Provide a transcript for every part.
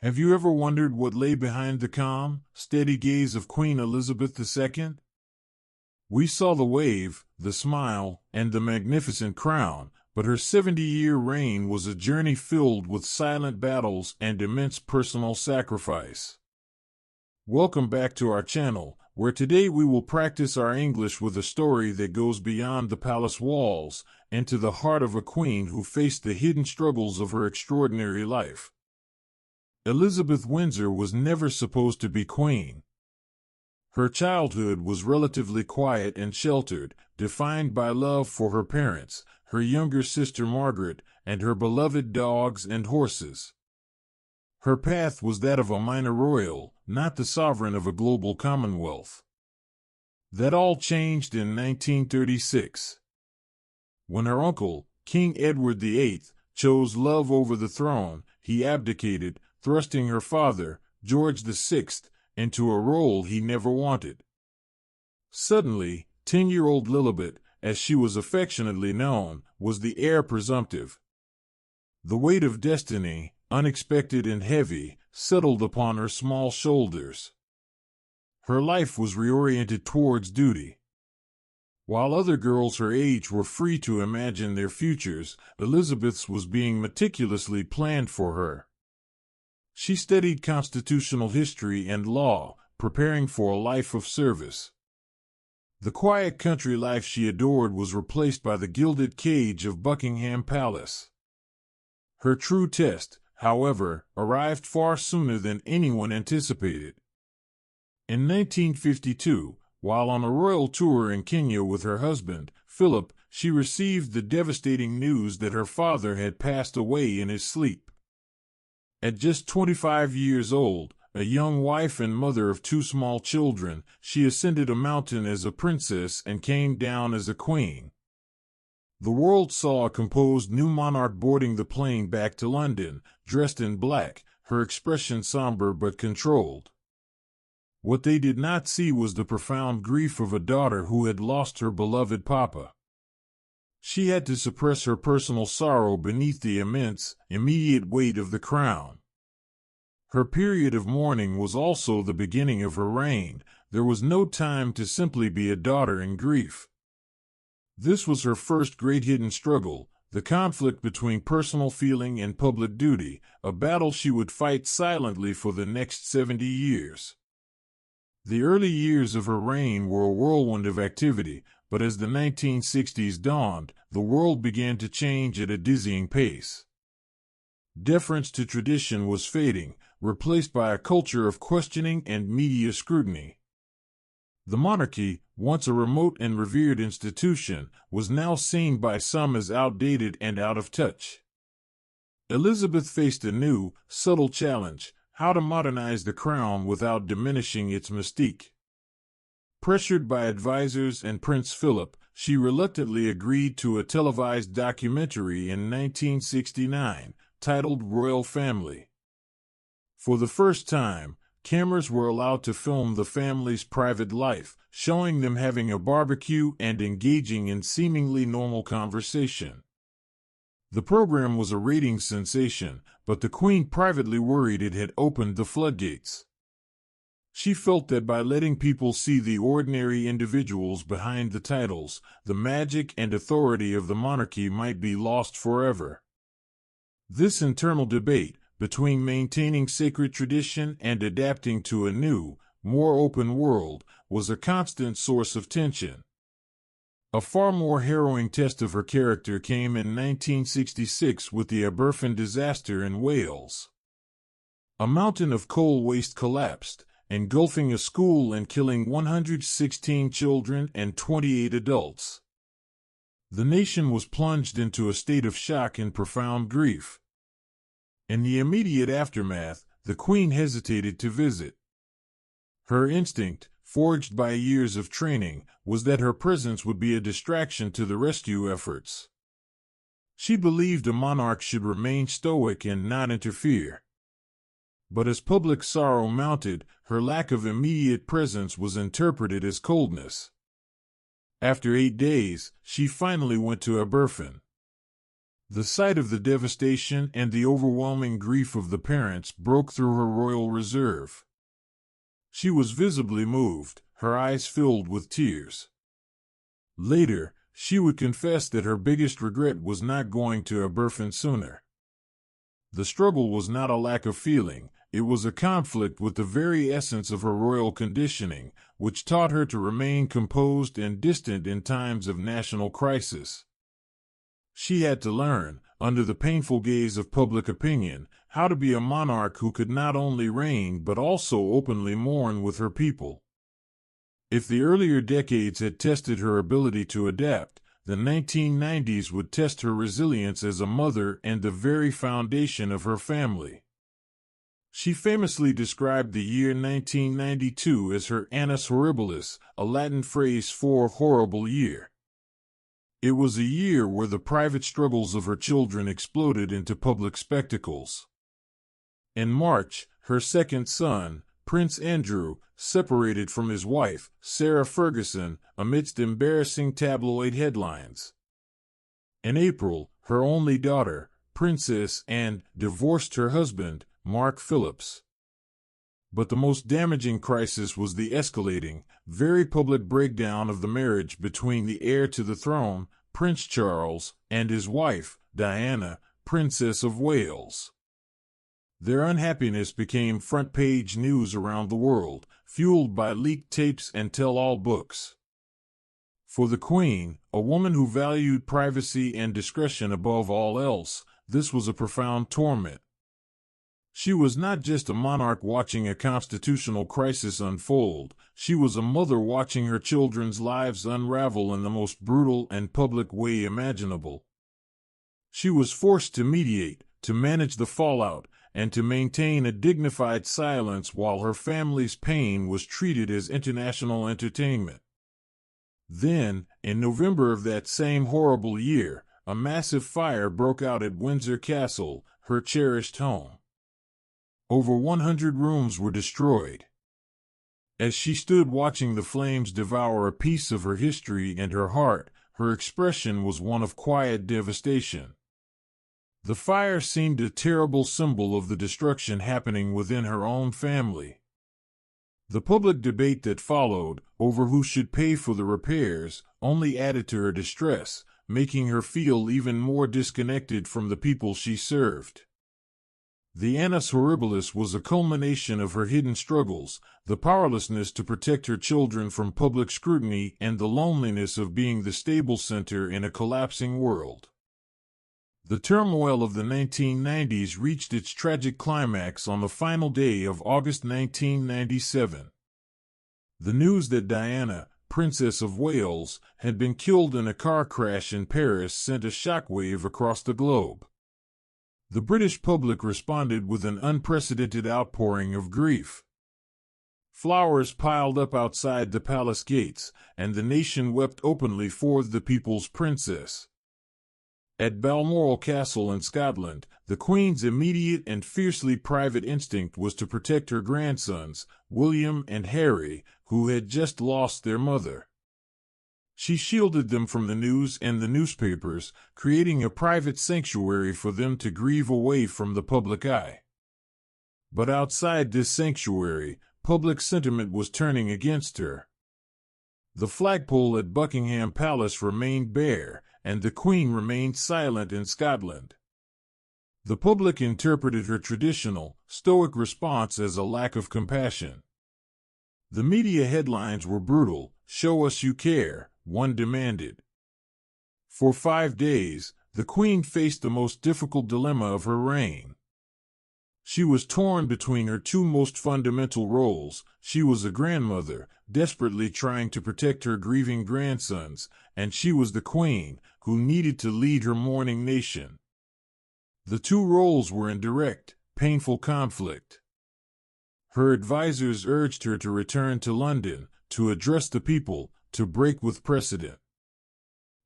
Have you ever wondered what lay behind the calm, steady gaze of Queen Elizabeth II? We saw the wave, the smile, and the magnificent crown, but her 70-year reign was a journey filled with silent battles and immense personal sacrifice. Welcome back to our channel, where today we will practice our English with a story that goes beyond the palace walls and to the heart of a queen who faced the hidden struggles of her extraordinary life. Elizabeth Windsor was never supposed to be queen. Her childhood was relatively quiet and sheltered, defined by love for her parents, her younger sister Margaret, and her beloved dogs and horses. Her path was that of a minor royal, not the sovereign of a global commonwealth. That all changed in 1936. When her uncle, King Edward VIII, chose love over the throne, he abdicated, thrusting her father, George VI, into a role he never wanted. Suddenly, 10-year-old Lilibet, as she was affectionately known, was the heir presumptive. The weight of destiny, unexpected and heavy, settled upon her small shoulders. Her life was reoriented towards duty. While other girls her age were free to imagine their futures, Elizabeth's was being meticulously planned for her. She studied constitutional history and law, preparing for a life of service. The quiet country life she adored was replaced by the gilded cage of Buckingham Palace. Her true test, however, arrived far sooner than anyone anticipated. In 1952, while on a royal tour in Kenya with her husband, Philip, she received the devastating news that her father had passed away in his sleep. At just 25 years old, a young wife and mother of 2 small children, she ascended a mountain as a princess and came down as a queen. The world saw a composed new monarch boarding the plane back to London, dressed in black, her expression somber but controlled. What they did not see was the profound grief of a daughter who had lost her beloved papa. She had to suppress her personal sorrow beneath the immense, immediate weight of the crown. Her period of mourning was also the beginning of her reign. There was no time to simply be a daughter in grief. This was her first great hidden struggle, the conflict between personal feeling and public duty, a battle she would fight silently for the next 70 years. The early years of her reign were a whirlwind of activity, but as the 1960s dawned, the world began to change at a dizzying pace. Deference to tradition was fading, replaced by a culture of questioning and media scrutiny. The monarchy, once a remote and revered institution, was now seen by some as outdated and out of touch. Elizabeth faced a new, subtle challenge: how to modernize the crown without diminishing its mystique. Pressured by advisors and Prince Philip, she reluctantly agreed to a televised documentary in 1969, titled Royal Family. For the first time, cameras were allowed to film the family's private life, showing them having a barbecue and engaging in seemingly normal conversation. The program was a ratings sensation, but the Queen privately worried it had opened the floodgates. She felt that by letting people see the ordinary individuals behind the titles, the magic and authority of the monarchy might be lost forever. This internal debate, between maintaining sacred tradition and adapting to a new, more open world, was a constant source of tension. A far more harrowing test of her character came in 1966 with the Aberfan disaster in Wales. A mountain of coal waste collapsed, engulfing a school and killing 116 children and 28 adults. The nation was plunged into a state of shock and profound grief. In the immediate aftermath, the Queen hesitated to visit. Her instinct, forged by years of training, was that her presence would be a distraction to the rescue efforts. She believed a monarch should remain stoic and not interfere. But as public sorrow mounted, her lack of immediate presence was interpreted as coldness. After 8 days, she finally went to Aberfan. The sight of the devastation and the overwhelming grief of the parents broke through her royal reserve. She was visibly moved, her eyes filled with tears. Later, she would confess that her biggest regret was not going to Aberfan sooner. The struggle was not a lack of feeling, it was a conflict with the very essence of her royal conditioning, which taught her to remain composed and distant in times of national crisis. She had to learn, under the painful gaze of public opinion, how to be a monarch who could not only reign but also openly mourn with her people. If the earlier decades had tested her ability to adapt, the 1990s would test her resilience as a mother and the very foundation of her family. She famously described the year 1992 as her annus horribilis, a Latin phrase for horrible year. It was a year where the private struggles of her children exploded into public spectacles. In March, her second son, Prince Andrew, separated from his wife, Sarah Ferguson, amidst embarrassing tabloid headlines. In April, her only daughter, Princess Anne, divorced her husband, Mark Phillips. But the most damaging crisis was the escalating, very public breakdown of the marriage between the heir to the throne, Prince Charles, and his wife, Diana, Princess of Wales. Their unhappiness became front-page news around the world, fueled by leaked tapes and tell-all books. For the Queen, a woman who valued privacy and discretion above all else, this was a profound torment. She was not just a monarch watching a constitutional crisis unfold, she was a mother watching her children's lives unravel in the most brutal and public way imaginable. She was forced to mediate, to manage the fallout, and to maintain a dignified silence while her family's pain was treated as international entertainment. Then, in November of that same horrible year, a massive fire broke out at Windsor Castle, her cherished home. Over 100 rooms were destroyed. As she stood watching the flames devour a piece of her history and her heart, her expression was one of quiet devastation. The fire seemed a terrible symbol of the destruction happening within her own family. The public debate that followed, over who should pay for the repairs, only added to her distress, making her feel even more disconnected from the people she served. The annus horribilis was a culmination of her hidden struggles, the powerlessness to protect her children from public scrutiny and the loneliness of being the stable center in a collapsing world. The turmoil of the 1990s reached its tragic climax on the final day of August 1997. The news that Diana, Princess of Wales, had been killed in a car crash in Paris sent a shockwave across the globe. The British public responded with an unprecedented outpouring of grief. Flowers piled up outside the palace gates, and the nation wept openly for the people's princess. At Balmoral Castle in Scotland, the Queen's immediate and fiercely private instinct was to protect her grandsons, William and Harry, who had just lost their mother. She shielded them from the news and the newspapers, creating a private sanctuary for them to grieve away from the public eye. But outside this sanctuary, public sentiment was turning against her. The flagpole at Buckingham Palace remained bare, and the Queen remained silent in Scotland. The public interpreted her traditional, stoic response as a lack of compassion. The media headlines were brutal. "Show us you care," one demanded. For 5 days, the Queen faced the most difficult dilemma of her reign. She was torn between her two most fundamental roles. She was a grandmother, desperately trying to protect her grieving grandsons, and she was the Queen, who needed to lead her mourning nation. The two roles were in direct, painful conflict. Her advisors urged her to return to London, to address the people, to break with precedent.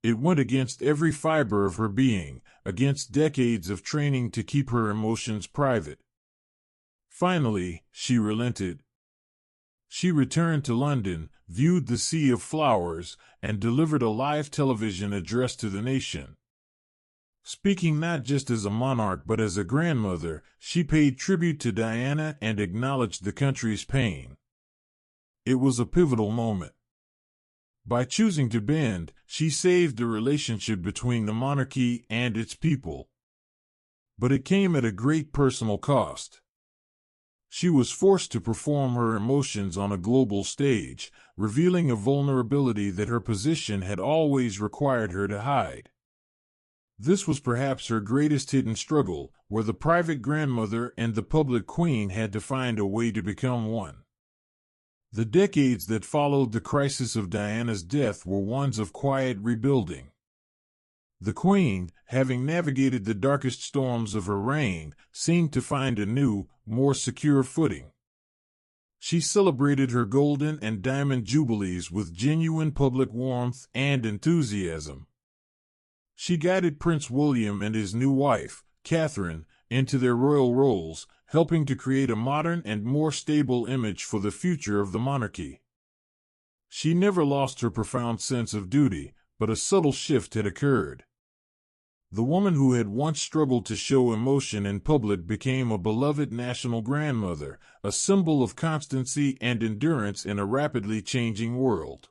It went against every fiber of her being, against decades of training to keep her emotions private. Finally, she relented. She returned to London, viewed the sea of flowers, and delivered a live television address to the nation. Speaking not just as a monarch but as a grandmother, she paid tribute to Diana and acknowledged the country's pain. It was a pivotal moment. By choosing to bend, she saved the relationship between the monarchy and its people. But it came at a great personal cost. She was forced to perform her emotions on a global stage, revealing a vulnerability that her position had always required her to hide. This was perhaps her greatest hidden struggle, where the private grandmother and the public queen had to find a way to become one. The decades that followed the crisis of Diana's death were ones of quiet rebuilding. The queen, having navigated the darkest storms of her reign, seemed to find a new, more secure footing. She celebrated her golden and diamond jubilees with genuine public warmth and enthusiasm. She guided Prince William and his new wife, Catherine, into their royal roles, helping to create a modern and more stable image for the future of the monarchy. She never lost her profound sense of duty, but a subtle shift had occurred. The woman who had once struggled to show emotion in public became a beloved national grandmother, a symbol of constancy and endurance in a rapidly changing world.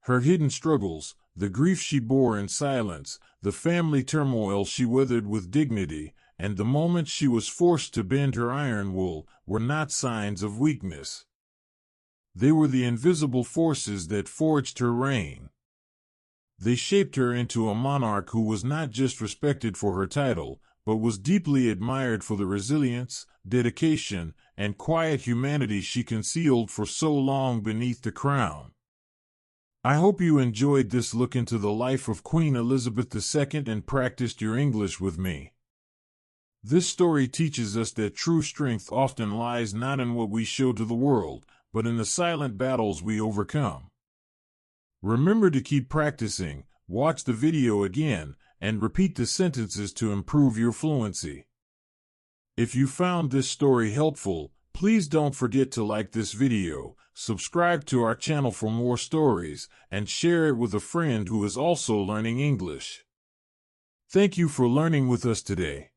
Her hidden struggles, the grief she bore in silence, the family turmoil she weathered with dignity, and the moments she was forced to bend her iron wool, were not signs of weakness. They were the invisible forces that forged her reign. They shaped her into a monarch who was not just respected for her title, but was deeply admired for the resilience, dedication, and quiet humanity she concealed for so long beneath the crown. I hope you enjoyed this look into the life of Queen Elizabeth II and practiced your English with me. This story teaches us that true strength often lies not in what we show to the world, but in the silent battles we overcome. Remember to keep practicing, watch the video again, and repeat the sentences to improve your fluency. If you found this story helpful, please don't forget to like this video, subscribe to our channel for more stories, and share it with a friend who is also learning English. Thank you for learning with us today.